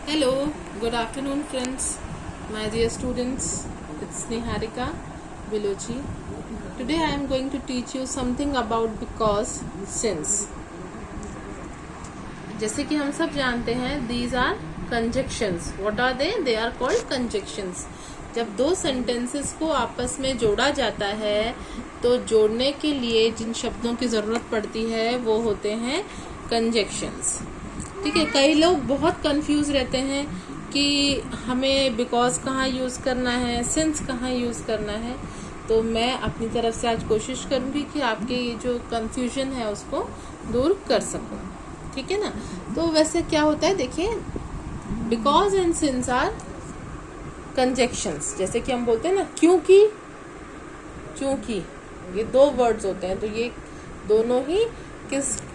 Hello, good afternoon, friends. My dear students, it's Niharika Bilochi. Today I am going to teach you something about because, since. जैसे कि हम सब जानते हैं, these are conjunctions. What are they? They are called conjunctions. जब दो sentences को आपस में जोड़ा जाता है तो जोड़ने के लिए जिन शब्दों की ज़रूरत पड़ती है वो होते हैं conjunctions. ठीक है, कई लोग बहुत कंफ्यूज रहते हैं कि हमें बिकॉज कहाँ यूज़ करना है, सिंस कहाँ यूज़ करना है। तो मैं अपनी तरफ से आज कोशिश करूँगी कि आपके ये जो कंफ्यूजन है उसको दूर कर सकूँ। ठीक है ना। तो वैसे क्या होता है, देखिए, because and since are conjunctions. जैसे कि हम बोलते हैं ना, क्योंकि, क्योंकि, ये दो वर्ड्स होते हैं, तो ये दोनों ही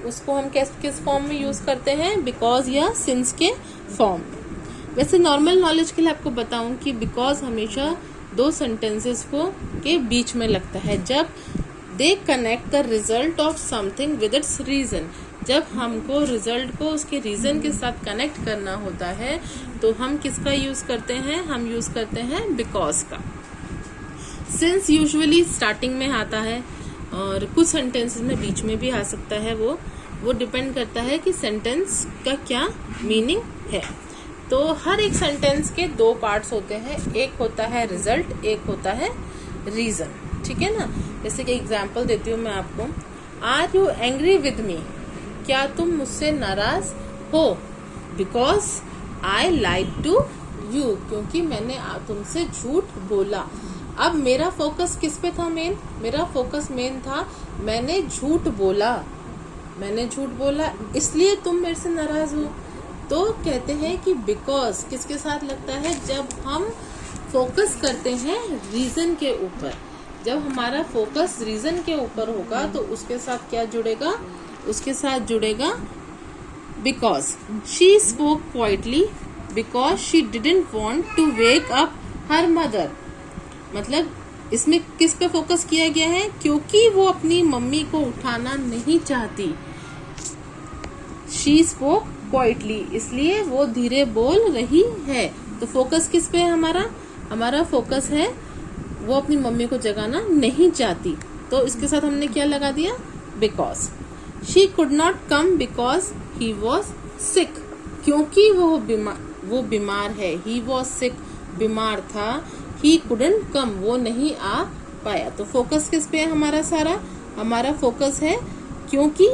उसको हम किस फॉर्म में यूज करते हैं, बिकॉज या सिंस के फॉर्म में। वैसे नॉर्मल नॉलेज के लिए आपको बताऊं कि बिकॉज हमेशा दो सेंटेंसेस को के बीच में लगता है जब they connect the result of something with its reason. जब हमको रिजल्ट को उसके रीजन के साथ कनेक्ट करना होता है तो हम किसका यूज करते हैं, हम यूज करते हैं बिकॉज का। सिंस यूजुअली स्टार्टिंग में आता है और कुछ सेंटेंसेस में बीच में भी आ सकता है। वो डिपेंड करता है कि सेंटेंस का क्या मीनिंग है। तो हर एक सेंटेंस के दो पार्ट्स होते हैं, एक होता है रिजल्ट, एक होता है रीजन। ठीक है ना। जैसे कि एग्जांपल देती हूँ मैं आपको, are you angry with me? क्या तुम मुझसे नाराज हो? Because I lied to you, क्योंकि मैंने तुमसे झूठ बोला। अब मेरा फोकस किस पे था मेन? मेरा फोकस मेन था मैंने झूठ बोला, मैंने झूठ बोला इसलिए तुम मेरे से नाराज हो। तो कहते हैं कि बिकॉज किसके साथ लगता है, जब हम फोकस करते हैं रीजन के ऊपर। जब हमारा फोकस रीजन के ऊपर होगा तो उसके साथ क्या जुड़ेगा, उसके साथ जुड़ेगा because. She spoke quietly because she didn't want to wake up her mother. मतलब इसमें किस पे फोकस किया गया है, क्योंकि वो अपनी मम्मी को उठाना नहीं चाहती। शी स्पोक क्वाइटली, इसलिए वो धीरे बोल रही है। तो फोकस किस पे है हमारा? हमारा फोकस है वो अपनी मम्मी को जगाना नहीं चाहती। तो इसके साथ हमने क्या लगा दिया, because. She could not come because he was sick, क्योंकि वो बीमार है। ही वॉज सिक, बीमार था। ही कुडंट कम, वो नहीं आ पाया। तो फोकस किस पे है हमारा सारा? हमारा फोकस है क्योंकि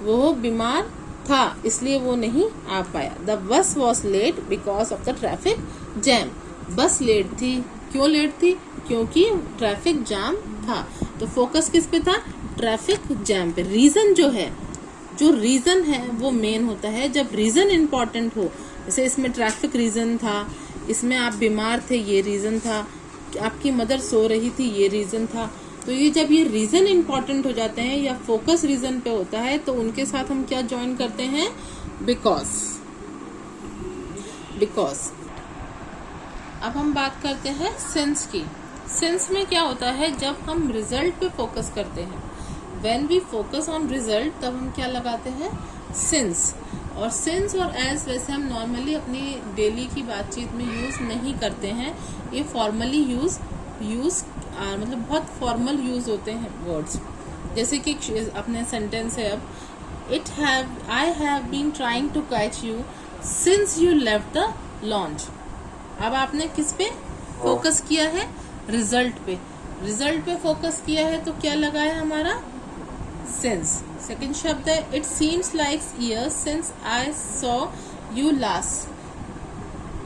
वो बीमार था इसलिए वो नहीं आ पाया। The bus was late because of the traffic jam. Bus late थी, क्यों लेट थी? क्योंकि ट्रैफिक जाम था। तो फोकस किस पे था? ट्रैफिक जैम पे। रीजन जो है, जो रीजन है वो मेन होता है जब रीजन इंपॉर्टेंट हो। जैसे इसमें ट्रैफिक रीजन था, इसमें आप बीमार थे ये रीजन था, आपकी मदर सो रही थी ये रीजन था। तो ये जब ये रीजन इंपॉर्टेंट हो जाते हैं या फोकस रीजन पे होता है तो उनके साथ हम क्या ज्वाइन करते हैं, बिकॉज। बिकॉज। अब हम बात करते हैं सिंस की। सिंस में क्या होता है, जब हम रिजल्ट पे फोकस करते हैं, when we focus on result, तब हम क्या लगाते हैं, सिंस। और सिंस और एज वैसे हम नॉर्मली अपनी डेली की बातचीत में यूज नहीं करते हैं। ये फॉर्मली यूज मतलब बहुत फॉर्मल यूज होते हैं वर्ड्स। जैसे कि अपने सेंटेंस है, अब I have been trying to catch you since you left the launch. अब आपने किस पे फोकस किया है, रिजल्ट पे। रिजल्ट पे फोकस किया है तो क्या लगा है हमारा, सिंस। सेकेंड शब्द है, it seems like years since I saw you last.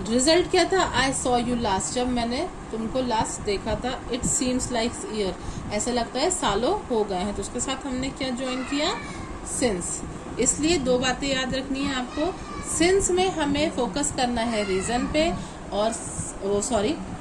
Result क्या था, आई सॉ यू लास्ट, जब मैंने तुमको लास्ट देखा था। इट सीम्स लाइक ईयर, ऐसा लगता है सालों हो गए हैं। तो उसके साथ हमने क्या ज्वाइन किया, सिंस। इसलिए दो बातें याद रखनी है आपको, सिंस में हमें फोकस करना है रीजन पे, और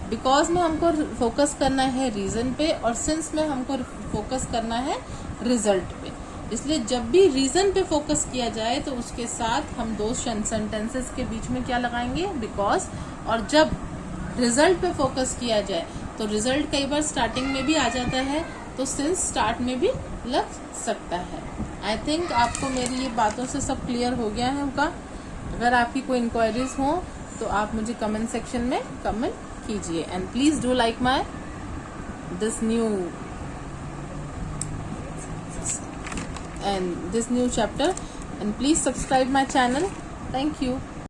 बिकॉज में हमको फोकस करना है रीजन पे, और सिंस में हमको फोकस करना है रिजल्ट पे। इसलिए जब भी रीजन पे फोकस किया जाए तो उसके साथ हम दो सेंटेंसेस के बीच में क्या लगाएंगे, बिकॉज। और जब रिजल्ट पे फोकस किया जाए तो रिजल्ट कई बार स्टार्टिंग में भी आ जाता है, तो सिंस स्टार्ट में भी लग सकता है। आई थिंक आपको मेरी ये बातों से सब क्लियर हो गया है होगा। अगर आपकी कोई इंक्वायरीज हो तो आप मुझे कमेंट सेक्शन में कमेंट कीजिए and please do like my this new chapter and please subscribe my channel. Thank you.